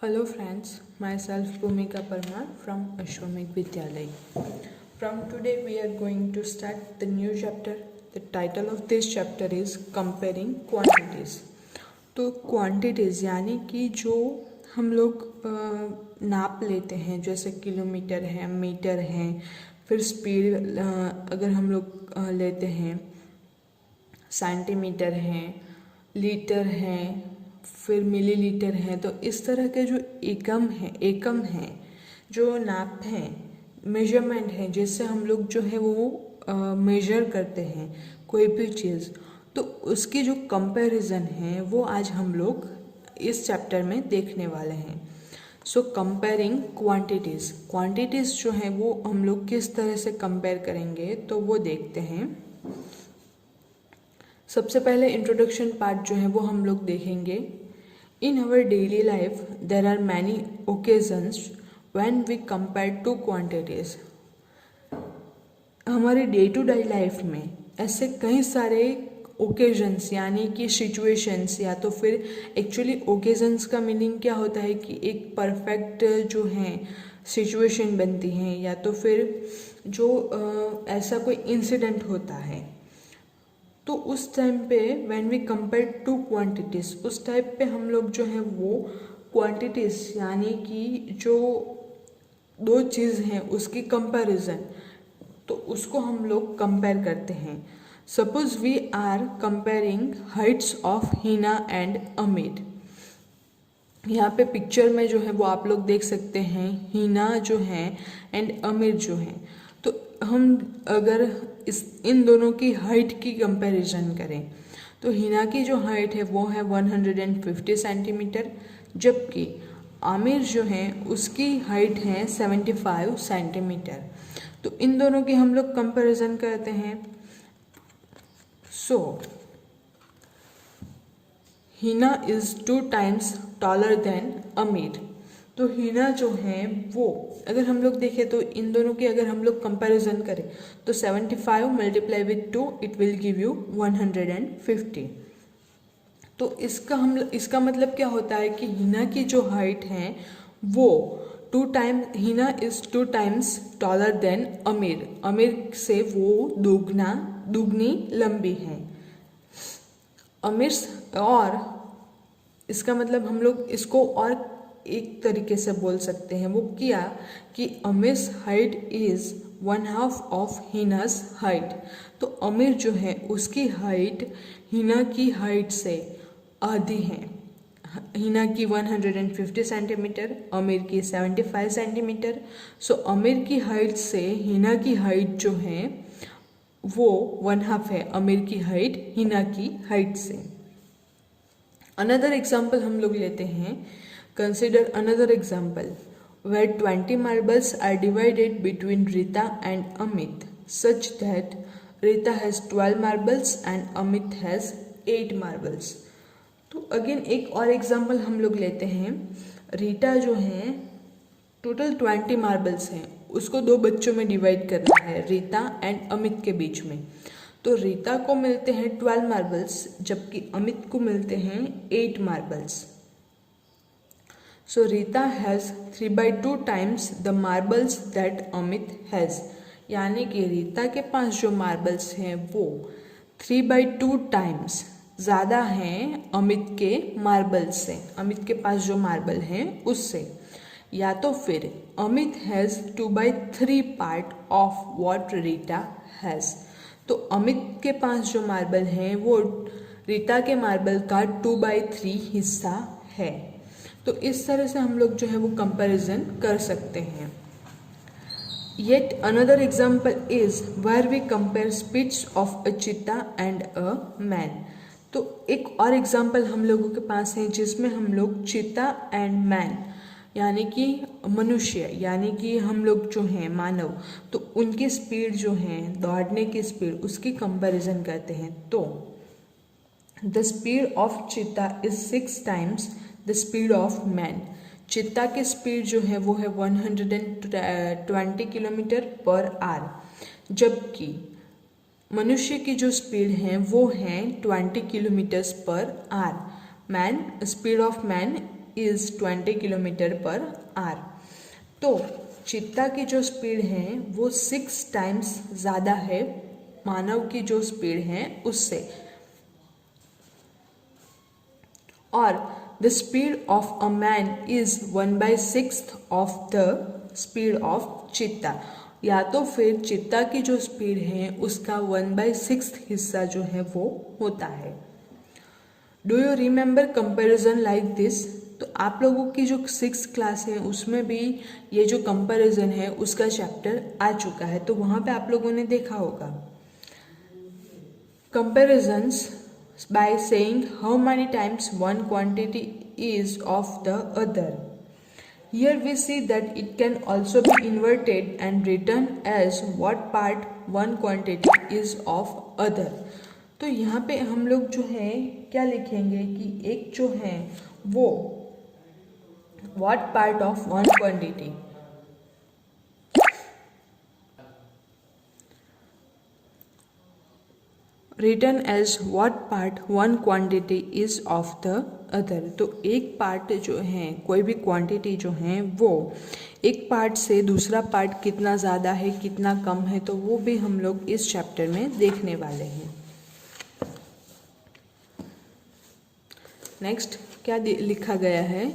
Hello friends, myself Bhumika Parmar from Ashwamik Vidyalay. From today we are going to start the new chapter. The title of this chapter is Comparing Quantities. तो quantities यानी कि जो हम लोग नाप लेते हैं, जैसे किलोमीटर है, मीटर है, फिर स्पीड अगर हम लोग लेते हैं, सेंटीमीटर है, लीटर है, फिर मिलीलीटर है, तो इस तरह के जो एकम है, जो नाप हैं, मेजरमेंट है, जिससे हम लोग जो है वो मेजर करते हैं कोई भी चीज़, तो उसकी जो कंपैरिजन है वो आज हम लोग इस चैप्टर में देखने वाले हैं। सो कंपेयरिंग क्वांटिटीज़ जो हैं वो हम लोग किस तरह से कंपेयर करेंगे तो वो देखते हैं। सबसे पहले इंट्रोडक्शन पार्ट जो है वो हम लोग देखेंगे। In our daily life there are many occasions when we compare two quantities. हमारे डे टू डे लाइफ में ऐसे कई सारे ओकेजन्स यानी कि सिचुएशंस, या तो फिर एक्चुअली ओकेजन्स का मीनिंग क्या होता है कि एक परफेक्ट जो है सिचुएशन बनती है, या तो फिर जो ऐसा कोई इंसिडेंट होता है, तो उस टाइम पे when we compare two quantities, उस टाइप पे हम लोग जो है वो क्वांटिटीज़ यानी कि जो दो चीज़ हैं उसकी कंपैरिजन, तो उसको हम लोग कंपेयर करते हैं। Suppose we are comparing heights of Hina and Amir. यहाँ पे पिक्चर में जो है वो आप लोग देख सकते हैं, हिना जो है एंड अमिर जो है। तो हम अगर इन दोनों की हाइट की कंपैरिजन करें तो हिना की जो हाइट है वो है 150 सेंटीमीटर, जबकि आमिर जो है उसकी हाइट है 75 सेंटीमीटर। तो इन दोनों की हम लोग कंपैरिजन करते हैं। So Hina is 2 times taller than Amir. तो हिना जो है वो अगर हम लोग देखें तो इन दोनों की अगर हम लोग कंपैरिजन करें तो 75 multiply with 2 it will give you 150। तो इसका मतलब क्या होता है कि हिना की जो हाइट है वो Hina is 2 times taller than अमीर से वो दुगनी लंबी है। और इसका मतलब हम लोग इसको और एक तरीके से बोल सकते हैं, वो क्या कि Amir's height is 1/2 of Hina's height. तो अमीर जो है उसकी हाइट हिना की हाइट से आधी है। हिना की 150 सेंटीमीटर, अमीर की 75 सेंटीमीटर। सो अमीर की हाइट से हिना की हाइट जो है वो 1/2 है अमीर की हाइट हिना की हाइट से। अनदर एग्जाम्पल हम लोग लेते हैं। Consider another example where 20 marbles are divided between Rita and Amit such that Rita has 12 marbles and Amit has 8 marbles। तो अगेन एक और एग्जाम्पल हम लोग लेते हैं। रीटा जो है टोटल 20 मार्बल्स हैं, उसको दो बच्चों में डिवाइड करना है, रीता एंड अमित के बीच में। तो रीता को मिलते हैं 12 मार्बल्स, जबकि अमित को मिलते हैं 8 marbles. So Rita has 3/2 times the marbles that Amit has. यानी कि रीता के पास जो मार्बल्स हैं वो 3/2 times ज़्यादा हैं अमित के मार्बल्स से, अमित के पास जो मार्बल हैं उससे। या तो फिर Amit has 2/3 part of what Rita has. तो अमित के पास जो मार्बल हैं वो रीता के मार्बल का 2/3 हिस्सा है। तो इस तरह से हम लोग जो है वो कंपैरिजन कर सकते हैं। Yet another example is where we compare speeds of a cheetah and a man. तो एक और एग्जाम्पल हम लोगों के पास है जिसमें हम लोग चीता एंड मैन यानी कि मनुष्य यानी कि हम लोग जो हैं मानव, तो उनकी स्पीड जो है दौड़ने की स्पीड उसकी कंपैरिजन करते हैं। तो द स्पीड ऑफ चीता is 6 times the speed of man. चीता की स्पीड जो है वो है 120 किलोमीटर पर आवर, जबकि मनुष्य की जो स्पीड है वो है 20 kilometres per hour. Speed of man is 20 kilometre per hour. तो चीता की जो स्पीड है वो 6 टाइम्स ज़्यादा है मानव की जो स्पीड है उससे। और the speed of a man is 1/6 of the speed of चीता। या तो फिर चीता की जो स्पीड है उसका 1/6 हिस्सा जो है वो होता है। Do you remember comparison like this? तो आप लोगों की जो 6th क्लास है उसमें भी ये जो कंपैरिजन है उसका चैप्टर आ चुका है, तो वहाँ पे आप लोगों ने देखा होगा। Comparisons by saying how many times one quantity is of the other. Here we see that it can also be inverted and written as what part one quantity is of other। तो यहाँ पे हम लोग जो है क्या लिखेंगे कि एक जो है वो what part of one quantity written as what part one quantity is of the other। तो एक पार्ट जो है कोई भी क्वांटिटी जो है वो एक पार्ट से दूसरा पार्ट कितना ज़्यादा है कितना कम है, तो वो भी हम लोग इस चैप्टर में देखने वाले हैं। नेक्स्ट क्या लिखा गया है?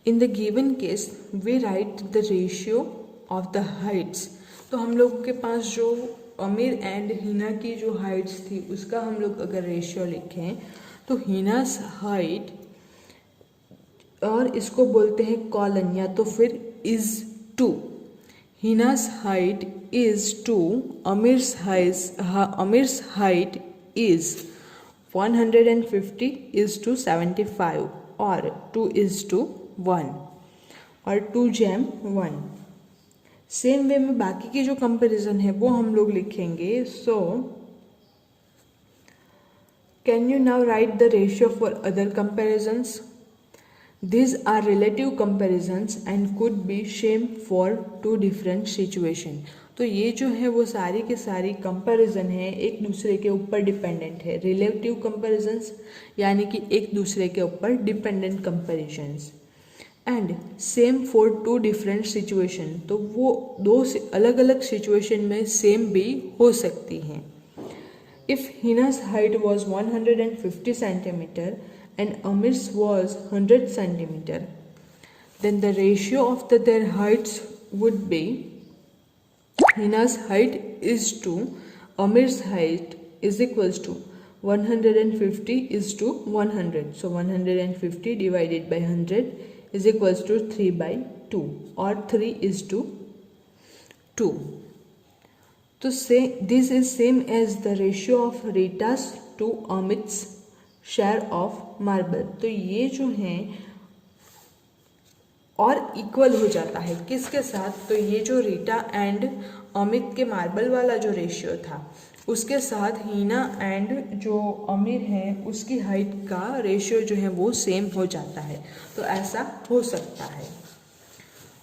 In the given case we write the ratio of the heights. तो हम लोग के पास जो आमिर एंड हिना की जो हाइट्स थी उसका हम लोग अगर रेशियो लिखें तो हिनास हाइट, और इसको बोलते हैं कॉलन या तो फिर is to. Hina's height is to Amir's height is 150 is to 75 और 2:1 और 2:1। सेम वे में बाकी की जो कंपैरिजन है वो हम लोग लिखेंगे। So can you now right the ratio for other comparisons? These are relative comparisons and could be same for two different situation। तो ये जो है वो सारी के सारी कंपैरिजन है एक दूसरे के ऊपर डिपेंडेंट है। रिलेटिव कंपैरिजन्स यानी कि एक दूसरे के ऊपर dependent comparisons. And same for two different situation, तो वो दो अलग अलग सिचुएशन में सेम भी हो सकती हैं। इफ़ हिना's height was 150 centimeter and Amir's was 100 centimeter, then the ratio of their heights would be Hina's height is to Amir's height is equals to 150 is to 100. So 150 divided by 100 is equals to 3/2 or 3 is to 2. तो से this is same as the ratio of Rita's to Amit's share of marble. तो ये जो है और equal हो जाता है किसके साथ? तो ये जो रीटा एंड अमित के मार्बल वाला जो रेशियो था उसके साथ हिना एंड जो अमीर है उसकी हाइट का रेशियो जो है वो सेम हो जाता है। तो ऐसा हो सकता है।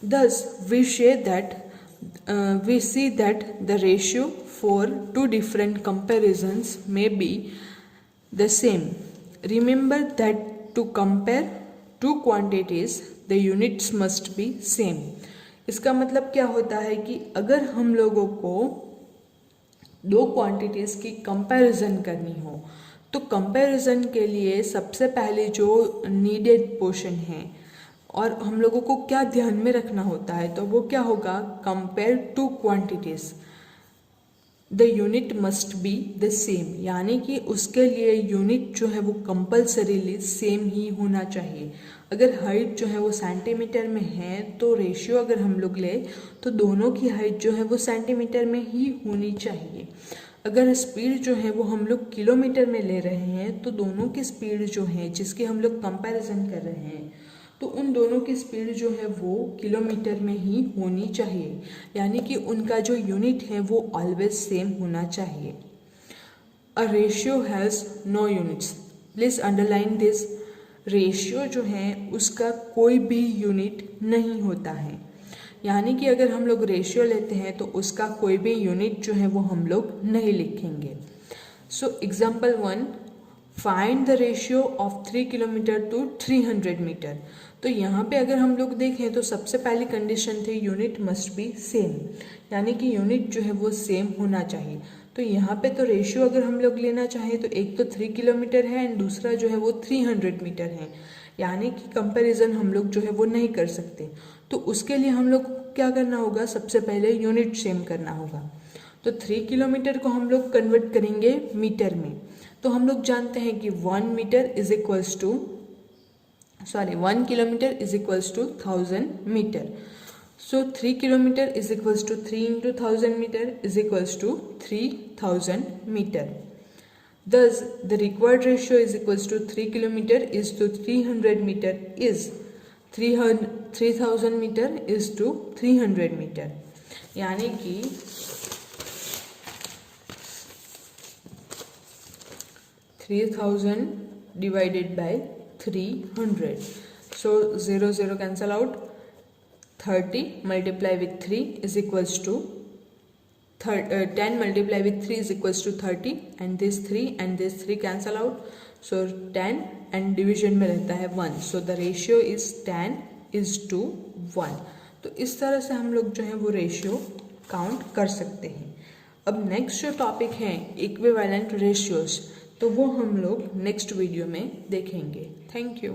Thus we see that the ratio for two different comparisons may be the same. Remember that to compare two quantities the units must be same। इसका मतलब क्या होता है कि अगर हम लोगों को दो क्वांटिटीज़ की कंपैरिजन करनी हो तो कंपैरिजन के लिए सबसे पहले जो नीडेड पोर्शन है और हम लोगों को क्या ध्यान में रखना होता है तो वो क्या होगा? Compare two quantities the unit must be the same, यानी कि उसके लिए यूनिट जो है वो कंपल्सरीली सेम ही होना चाहिए। अगर हाइट जो है वो सेंटीमीटर में है तो रेशियो अगर हम लोग ले तो दोनों की हाइट जो है वो सेंटीमीटर में ही होनी चाहिए। अगर स्पीड जो है वो हम लोग किलोमीटर में ले रहे हैं तो दोनों की स्पीड जो है जिसकी हम लोग कंपैरिजन कर रहे हैं तो उन दोनों की स्पीड जो है वो किलोमीटर में ही होनी चाहिए, यानी कि उनका जो यूनिट है वो ऑलवेज सेम होना चाहिए। A ratio has no units. Please underline this. Ratio जो है उसका कोई भी यूनिट नहीं होता है, यानी कि अगर हम लोग रेशियो लेते हैं तो उसका कोई भी यूनिट जो है वो हम लोग नहीं लिखेंगे। So example 1, find the ratio of 3 kilometre to 300 metre. तो यहाँ पे अगर हम लोग देखें तो सबसे पहली कंडीशन थी यूनिट मस्ट बी सेम, यानी कि यूनिट जो है वो सेम होना चाहिए। तो यहाँ पे तो रेशियो अगर हम लोग लेना चाहें तो एक तो 3 किलोमीटर है एंड दूसरा जो है वो 300 मीटर है, यानी कि कंपैरिजन हम लोग जो है वो नहीं कर सकते। तो उसके लिए हम लोग क्या करना होगा, सबसे पहले यूनिट सेम करना होगा। तो 3 किलोमीटर को हम लोग कन्वर्ट करेंगे मीटर में। तो हम लोग जानते हैं कि 1 kilometre is equals to 1000 metre. So 3 kilometer is equals to 3 into 1000 meter is equals to 3000 meter. Thus, the required ratio is equals to 3 kilometer is to 300 meter is 3000 meter is to 300 meter. यानी कि 3000 divided by 300. So 0 cancel out. 30 multiply with 3 is equals to 10 multiply with 3 is equals to 30 and this 3 cancel out. So 10 and division में रहता है 1. So the ratio is 10 is to 1. तो इस तरह से हम लोग जो है वो रेशियो काउंट कर सकते हैं। अब नेक्स्ट जो टॉपिक है इक्विवेलेंट रेशियोज, तो वो हम लोग नेक्स्ट वीडियो में देखेंगे। Thank you.